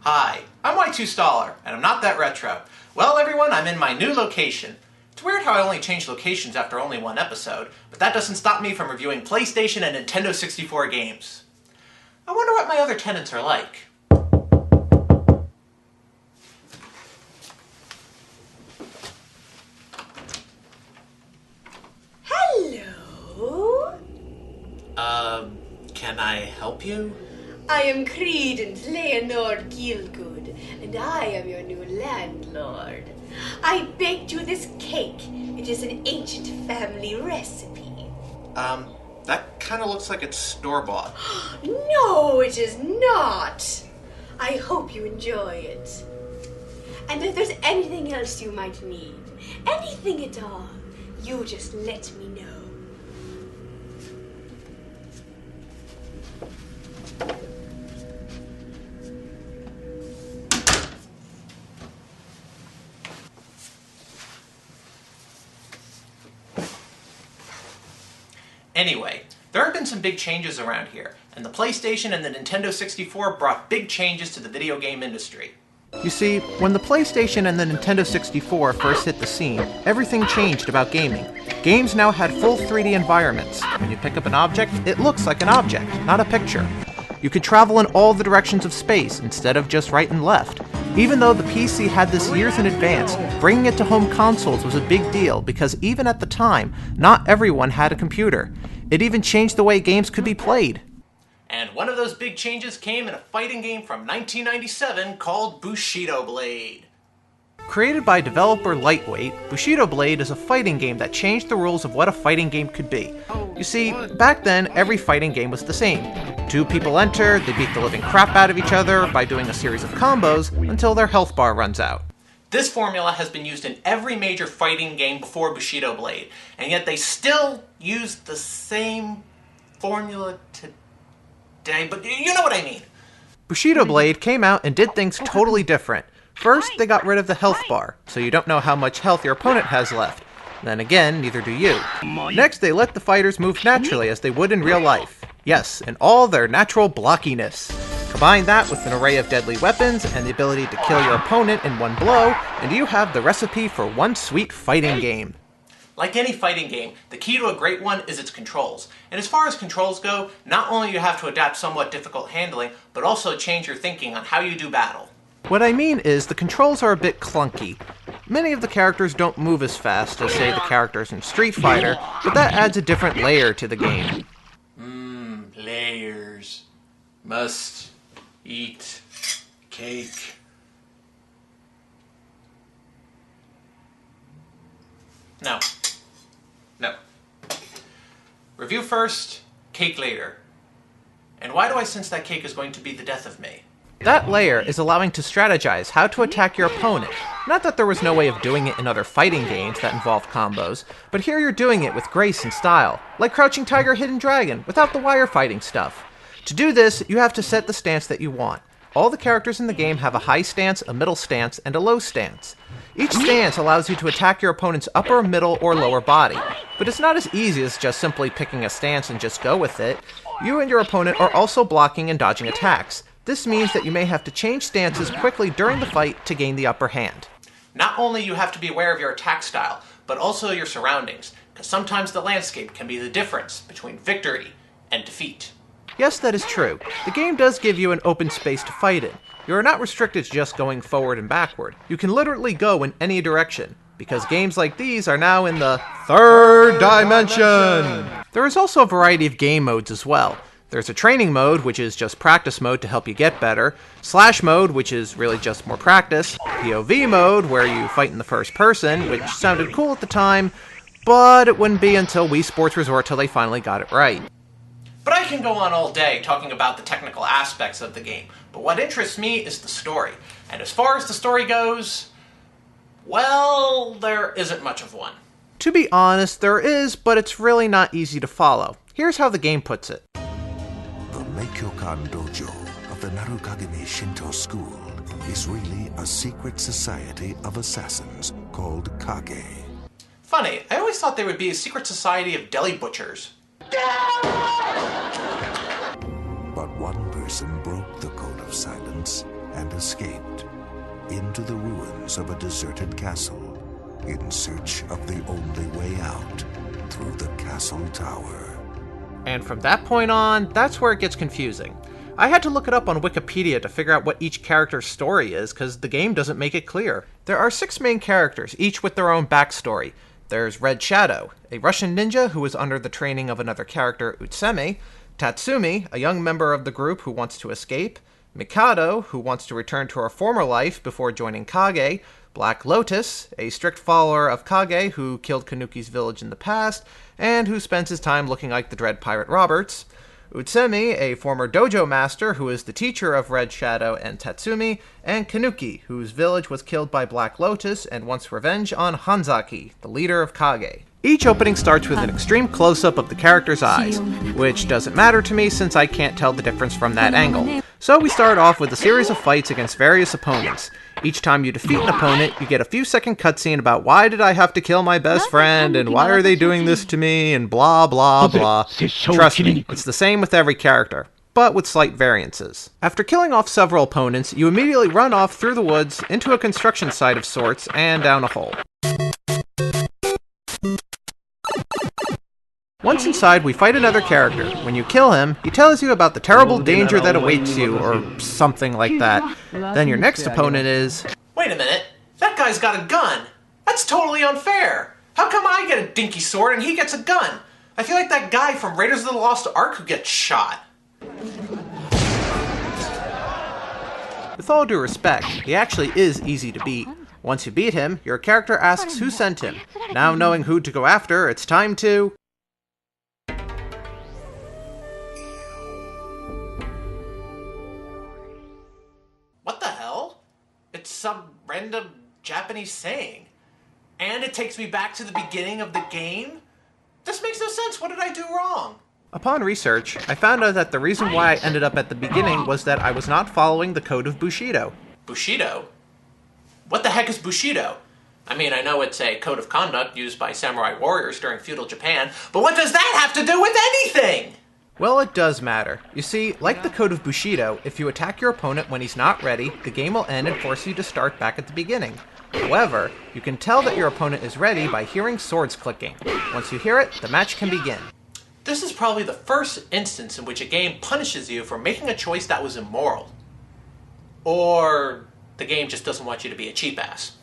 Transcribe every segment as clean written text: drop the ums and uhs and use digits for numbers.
Hi, I'm Y2Staller, and I'm not that retro. Well, everyone, I'm in my new location. It's weird how I only change locations after only one episode, but that doesn't stop me from reviewing PlayStation and Nintendo 64 games. I wonder what my other tenants are like. Hello? Can I help you? I am Credence Leonore Gielgud, and I am your new landlord. I baked you this cake. It is an ancient family recipe. That kind of looks like it's store-bought. No, it is not. I hope you enjoy it. And if there's anything else you might need, anything at all, you just let me know. Anyway, there have been some big changes around here, and the PlayStation and the Nintendo 64 brought big changes to the video game industry. You see, when the PlayStation and the Nintendo 64 first hit the scene, everything changed about gaming. Games now had full 3D environments. When you pick up an object, it looks like an object, not a picture. You could travel in all the directions of space instead of just right and left. Even though the PC had this years in advance, bringing it to home consoles was a big deal because even at the time, not everyone had a computer. It even changed the way games could be played. And one of those big changes came in a fighting game from 1997 called Bushido Blade. Created by developer Lightweight, Bushido Blade is a fighting game that changed the rules of what a fighting game could be. You see, back then, every fighting game was the same. Two people enter, they beat the living crap out of each other by doing a series of combos until their health bar runs out. This formula has been used in every major fighting game before Bushido Blade, and yet they still use the same formula today, but you know what I mean. Bushido Blade came out and did things totally different. First, they got rid of the health bar, so you don't know how much health your opponent has left. Then again, neither do you. Next, they let the fighters move naturally as they would in real life. Yes, in all their natural blockiness. Combine that with an array of deadly weapons and the ability to kill your opponent in one blow, and you have the recipe for one sweet fighting game. Like any fighting game, the key to a great one is its controls. And as far as controls go, not only do you have to adapt somewhat difficult handling, but also change your thinking on how you do battle. What I mean is, the controls are a bit clunky. Many of the characters don't move as fast as, say, the characters in Street Fighter, but that adds a different layer to the game. Layers. Must eat cake. No. Review first, cake later. And why do I sense that cake is going to be the death of me? That layer is allowing to strategize how to attack your opponent. Not that there was no way of doing it in other fighting games that involve combos, but here you're doing it with grace and style, like Crouching Tiger, Hidden Dragon, without the wire fighting stuff. To do this, you have to set the stance that you want. All the characters in the game have a high stance, a middle stance, and a low stance. Each stance allows you to attack your opponent's upper, middle, or lower body, but it's not as easy as just simply picking a stance and just go with it. You and your opponent are also blocking and dodging attacks. This means that you may have to change stances quickly during the fight to gain the upper hand. Not only you have to be aware of your attack style, but also your surroundings, because sometimes the landscape can be the difference between victory and defeat. Yes, that is true. The game does give you an open space to fight in. You are not restricted to just going forward and backward. You can literally go in any direction, because games like these are now in the third dimension! There is also a variety of game modes as well. There's a training mode, which is just practice mode to help you get better, slash mode, which is really just more practice, POV mode, where you fight in the first person, which sounded cool at the time, but it wouldn't be until Wii Sports Resort till they finally got it right. But I can go on all day talking about the technical aspects of the game, but what interests me is the story. And as far as the story goes, well, there isn't much of one. To be honest, there is, but it's really not easy to follow. Here's how the game puts it. The Meikyokan Dojo of the Narukagami Shinto school is really a secret society of assassins called Kage. Funny, I always thought they would be a secret society of deli butchers. But one person broke the code of silence and escaped into the ruins of a deserted castle in search of the only way out through the castle tower. And from that point on, that's where it gets confusing. I had to look it up on Wikipedia to figure out what each character's story is, because the game doesn't make it clear. There are 6 main characters, each with their own backstory. There's Red Shadow, a Russian ninja who is under the training of another character, Utsumi; Tatsumi, a young member of the group who wants to escape; Mikado, who wants to return to her former life before joining Kage; Black Lotus, a strict follower of Kage who killed Kanuki's village in the past, and who spends his time looking like the Dread Pirate Roberts; Utsumi, a former dojo master who is the teacher of Red Shadow and Tatsumi; and Kanuki, whose village was killed by Black Lotus and wants revenge on Hanzaki, the leader of Kage. Each opening starts with an extreme close-up of the character's eyes, which doesn't matter to me since I can't tell the difference from that angle. So we start off with a series of fights against various opponents. Each time you defeat an opponent, you get a few second cutscene about why did I have to kill my best friend, and why are they doing this to me, and blah blah blah. Trust me, it's the same with every character, but with slight variances. After killing off several opponents, you immediately run off through the woods into a construction site of sorts and down a hole. Once inside, we fight another character. When you kill him, he tells you about the terrible danger that awaits you, or something like that. Then your next opponent is... Wait a minute, that guy's got a gun! That's totally unfair! How come I get a dinky sword and he gets a gun? I feel like that guy from Raiders of the Lost Ark who gets shot. With all due respect, he actually is easy to beat. Once you beat him, your character asks who sent him. Now knowing who to go after, it's time to... What the hell? It's some random Japanese saying. And it takes me back to the beginning of the game? This makes no sense. What did I do wrong? Upon research, I found out that the reason why I ended up at the beginning was that I was not following the code of Bushido. Bushido? What the heck is Bushido? I mean, I know it's a code of conduct used by samurai warriors during feudal Japan, but what does that have to do with anything? Well, it does matter. You see, like the code of Bushido, if you attack your opponent when he's not ready, the game will end and force you to start back at the beginning. However, you can tell that your opponent is ready by hearing swords clicking. Once you hear it, the match can begin. This is probably the first instance in which a game punishes you for making a choice that was immoral. Or the game just doesn't want you to be a cheap ass.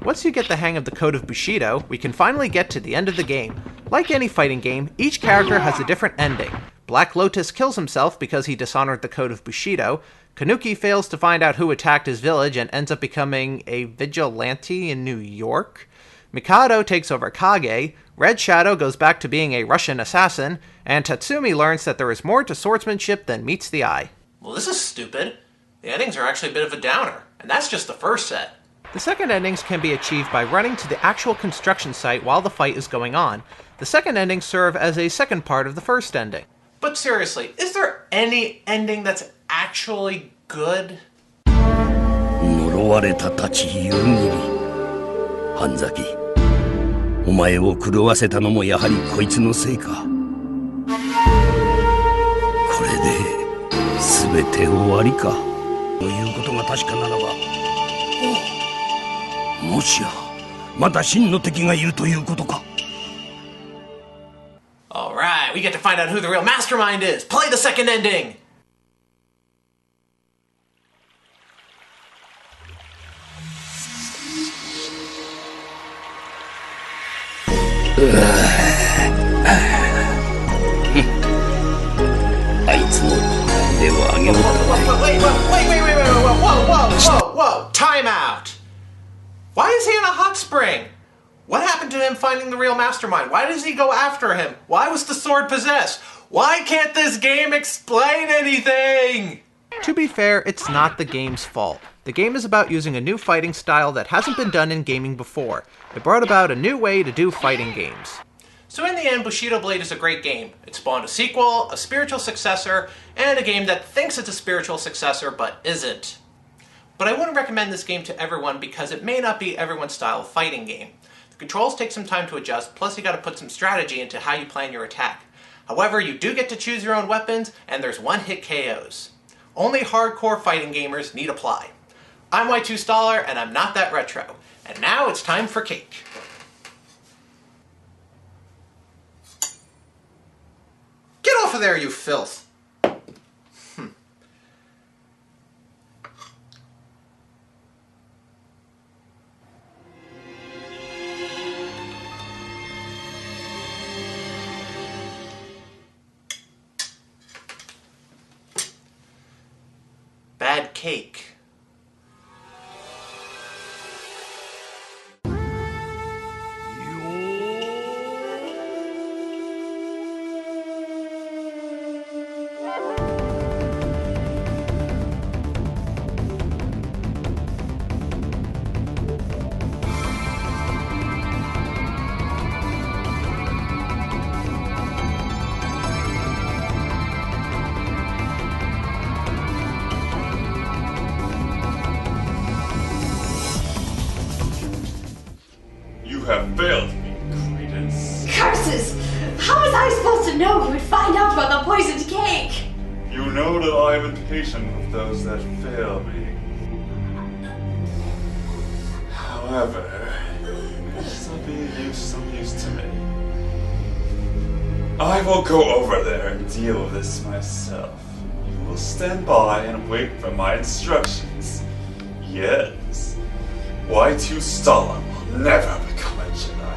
Once you get the hang of the code of Bushido, we can finally get to the end of the game. Like any fighting game, each character has a different ending. Black Lotus kills himself because he dishonored the code of Bushido. Kanuki fails to find out who attacked his village and ends up becoming a vigilante in New York. Mikado takes over Kage. Red Shadow goes back to being a Russian assassin. And Tatsumi learns that there is more to swordsmanship than meets the eye. Well, this is stupid. The endings are actually a bit of a downer, and that's just the first set. The second endings can be achieved by running to the actual construction site while the fight is going on. The second endings serve as a second part of the first ending. But seriously, is there any ending that's actually good? 呪われたたち夕霧半崎お前を狂わせたのもやはりこいつのせいかこれで全て終わりかということが確かならばもしやまた真の敵がいるということか Alright, we get to find out who the real mastermind is! Play the second ending! Whoa! Time out! Why is he in a hot spring? What happened to him finding the real mastermind? Why does he go after him? Why was the sword possessed? Why can't this game explain anything? To be fair, it's not the game's fault. The game is about using a new fighting style that hasn't been done in gaming before. It brought about a new way to do fighting games. So in the end, Bushido Blade is a great game. It spawned a sequel, a spiritual successor, and a game that thinks it's a spiritual successor but isn't. But I wouldn't recommend this game to everyone because it may not be everyone's style of fighting game. The controls take some time to adjust, plus you gotta put some strategy into how you plan your attack. However, you do get to choose your own weapons, and there's one-hit KOs. Only hardcore fighting gamers need apply. I'm Y2 Staller, and I'm not that retro. And now it's time for cake. Get off of there, you filth! Bad cake. You have failed me, Credence. Curses! How was I supposed to know you would find out about the poisoned cake? You know that I am impatient with those that fail me. However, it's not being some use to me. I will go over there and deal with this myself. You will stand by and wait for my instructions. Yes, Y2 Stalin will never become a Jedi.